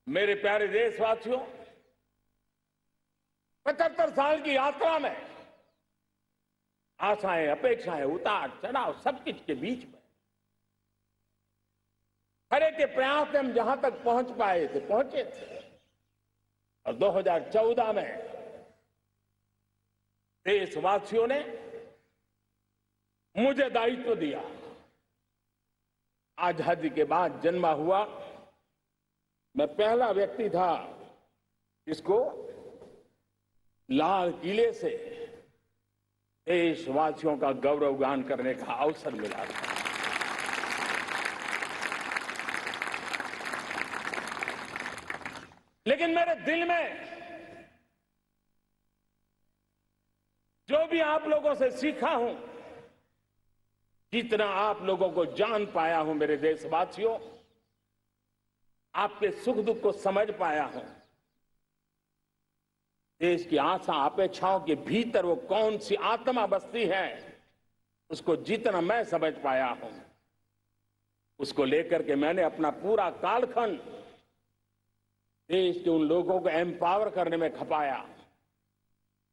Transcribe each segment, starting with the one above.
मेरे प्यारे देशवासियों, 75 साल की यात्रा में आशाएं, अपेक्षाएं, उतार चढ़ाव सब कुछ के बीच में हर एक के प्रयास से हम जहां तक पहुंच पाए थे, पहुंचे थे। और 2014 में देशवासियों ने मुझे दायित्व दिया। आजादी के बाद जन्मा हुआ मैं पहला व्यक्ति था जिसको लाल किले से देशवासियों का गौरवगान करने का अवसर मिला था। लेकिन मेरे दिल में जो भी आप लोगों से सीखा हूं, जितना आप लोगों को जान पाया हूं मेरे देशवासियों, आपके सुख दुख को समझ पाया हूं, देश की आशा अपेक्षाओं के भीतर वो कौन सी आत्मा बसती है, उसको जितना मैं समझ पाया हूं, उसको लेकर के मैंने अपना पूरा कालखंड देश के उन लोगों को एम्पावर करने में खपाया।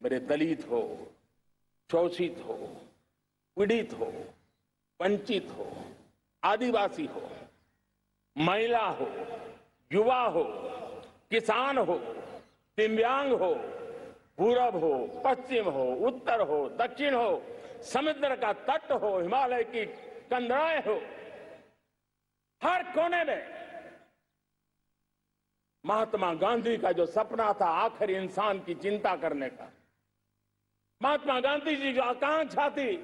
मेरे दलित हो, शोषित हो, पीड़ित हो, वंचित हो, आदिवासी हो, महिला हो, युवा हो, किसान हो, दिव्यांग हो, पूरब हो, पश्चिम हो, उत्तर हो, दक्षिण हो, समुद्र का तट हो, हिमालय की कंदराएं हो, हर कोने में महात्मा गांधी का जो सपना था आखिर इंसान की चिंता करने का, महात्मा गांधी जी जो आकांक्षा थी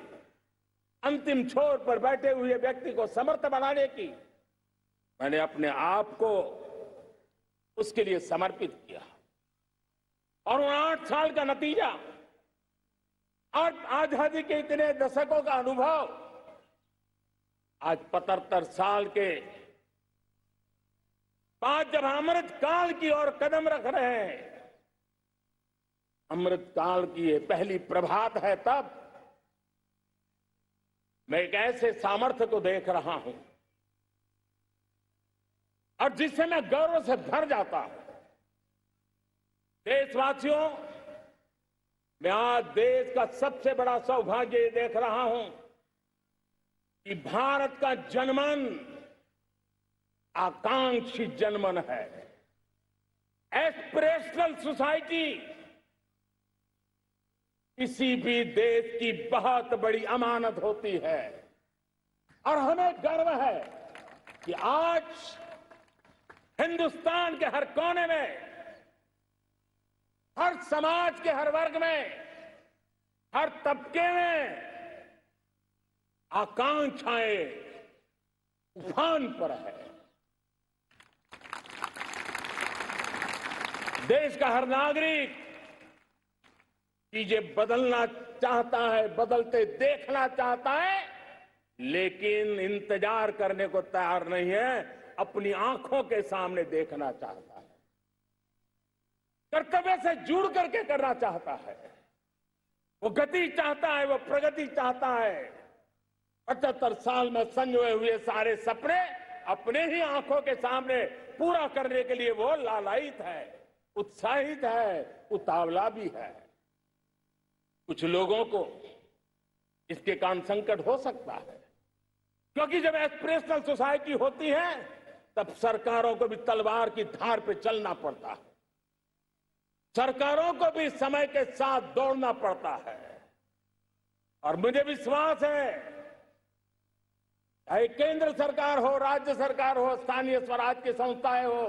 अंतिम छोर पर बैठे हुए व्यक्ति को समर्थ बनाने की, मैंने अपने आप को उसके लिए समर्पित किया। और उन 8 साल का नतीजा और आजादी के इतने दशकों का अनुभव आज 75 साल के बाद जब अमृत काल की ओर कदम रख रहे हैं, अमृत काल की ये पहली प्रभात है, तब मैं एक ऐसे सामर्थ्य को देख रहा हूं और जिससे मैं गौरव से भर जाता हूं। देशवासियों, मैं आज देश का सबसे बड़ा सौभाग्य ये देख रहा हूं कि भारत का जनमन आकांक्षी जनमन है। एस्पिरेशनल सोसाइटी किसी भी देश की बहुत बड़ी अमानत होती है और हमें गर्व है कि आज हिंदुस्तान के हर कोने में, हर समाज के हर वर्ग में, हर तबके में आकांक्षाएं उफान पर है। देश का हर नागरिक चीजें बदलना चाहता है, बदलते देखना चाहता है, लेकिन इंतजार करने को तैयार नहीं है, अपनी आंखों के सामने देखना चाहता है, कर्तव्य से जुड़ करके करना चाहता है, वो गति चाहता है, वो प्रगति चाहता है। 75 साल में संजोए हुए सारे सपने अपने ही आंखों के सामने पूरा करने के लिए वो लालायित है, उत्साहित है, उतावला भी है। कुछ लोगों को इसके कारण संकट हो सकता है, क्योंकि जब एस्पिरेशनल सोसाइटी होती है तब सरकारों को भी तलवार की धार पे चलना पड़ता है, सरकारों को भी समय के साथ दौड़ना पड़ता है। और मुझे विश्वास है, चाहे केंद्र सरकार हो, राज्य सरकार हो, स्थानीय स्वराज की संस्थाएं हो,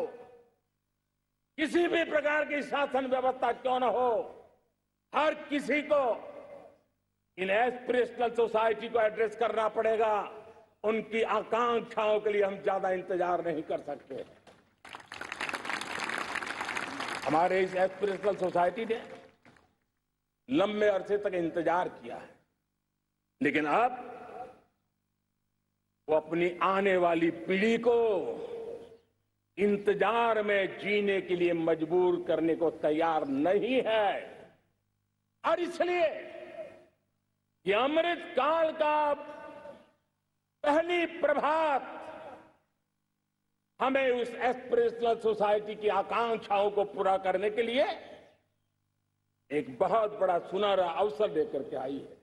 किसी भी प्रकार की शासन व्यवस्था क्यों न हो, हर किसी को इन एस्पिरेशनल सोसाइटी को एड्रेस करना पड़ेगा। उनकी आकांक्षाओं के लिए हम ज्यादा इंतजार नहीं कर सकते। हमारे इस एस्पिरेशनल सोसाइटी ने लंबे अरसे तक इंतजार किया है, लेकिन अब वो अपनी आने वाली पीढ़ी को इंतजार में जीने के लिए मजबूर करने को तैयार नहीं है। और इसलिए ये अमृत काल का पहली प्रभात हमें उस एस्पिरेशनल सोसाइटी की आकांक्षाओं को पूरा करने के लिए एक बहुत बड़ा सुनहरा अवसर लेकर के आई है।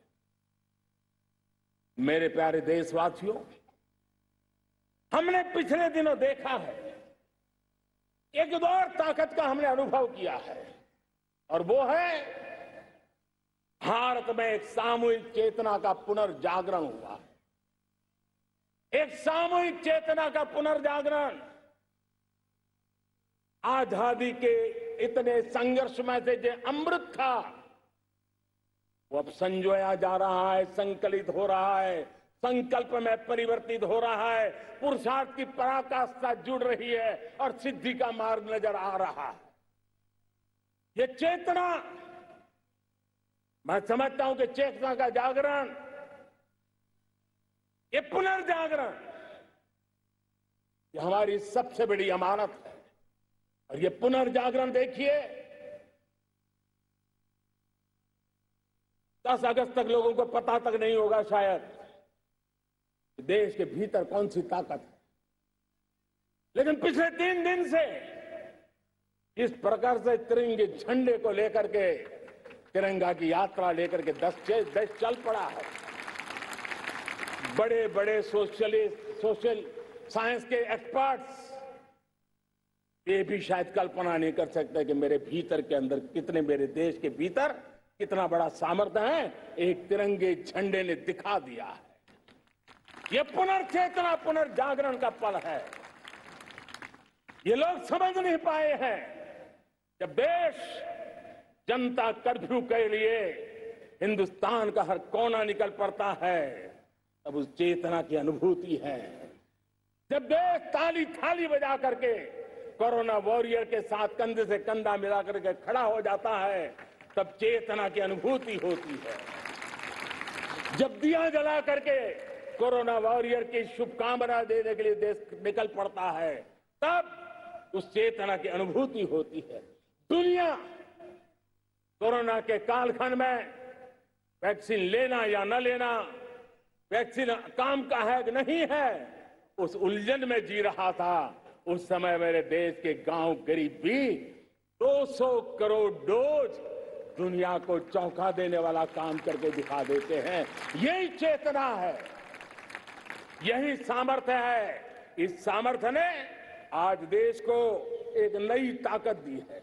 मेरे प्यारे देशवासियों, हमने पिछले दिनों देखा है, एक और ताकत का हमने अनुभव किया है, और वो है भारत में एक सामूहिक चेतना का पुनर्जागरण हुआ है। एक सामूहिक चेतना का पुनर्जागरण आजादी के इतने संघर्ष में से जो अमृत था, वो अब संजोया जा रहा है, संकलित हो रहा है, संकल्प में परिवर्तित हो रहा है, पुरुषार्थ की पराकाष्ठा जुड़ रही है और सिद्धि का मार्ग नजर आ रहा है। ये चेतना, मैं समझता हूं कि चेतना का जागरण, ये पुनर्जागरण, ये हमारी सबसे बड़ी अमानत है। और ये पुनर्जागरण देखिए, 10 अगस्त तक लोगों को पता तक नहीं होगा शायद देश के भीतर कौन सी ताकत है, लेकिन पिछले 3 दिन से इस प्रकार से तिरंगे झंडे को लेकर के, तिरंगा की यात्रा लेकर के देश चल पड़ा है। बड़े बड़े सोशल साइंस के एक्सपर्ट्स ये भी शायद कल्पना नहीं कर सकते कि मेरे भीतर के अंदर कितने, मेरे देश के भीतर कितना बड़ा सामर्थ्य है, एक तिरंगे झंडे ने दिखा दिया है। ये पुनर्चेतना, पुनर्जागरण का पल है। ये लोग समझ नहीं पाए हैं, जब देश जनता कर्फ्यू के लिए हिंदुस्तान का हर कोना निकल पड़ता है, तब उस चेतना की अनुभूति है। जब देश ताली थाली बजा करके कोरोना वॉरियर के साथ कंधे से कंधा मिला करके खड़ा हो जाता है, तब चेतना की अनुभूति होती है। जब दिया जला करके कोरोना वॉरियर की शुभकामना देने के लिए देश निकल पड़ता है, तब उस चेतना की अनुभूति होती है। दुनिया कोरोना के कालखंड में वैक्सीन लेना या न लेना, वैक्सीन काम का है कि नहीं है, उस उलझन में जी रहा था। उस समय मेरे देश के गांव गरीब भी 200 करोड़ डोज दुनिया को चौंका देने वाला काम करके दिखा देते हैं। यही चेतना है, यही सामर्थ्य है। इस सामर्थ्य ने आज देश को एक नई ताकत दी है।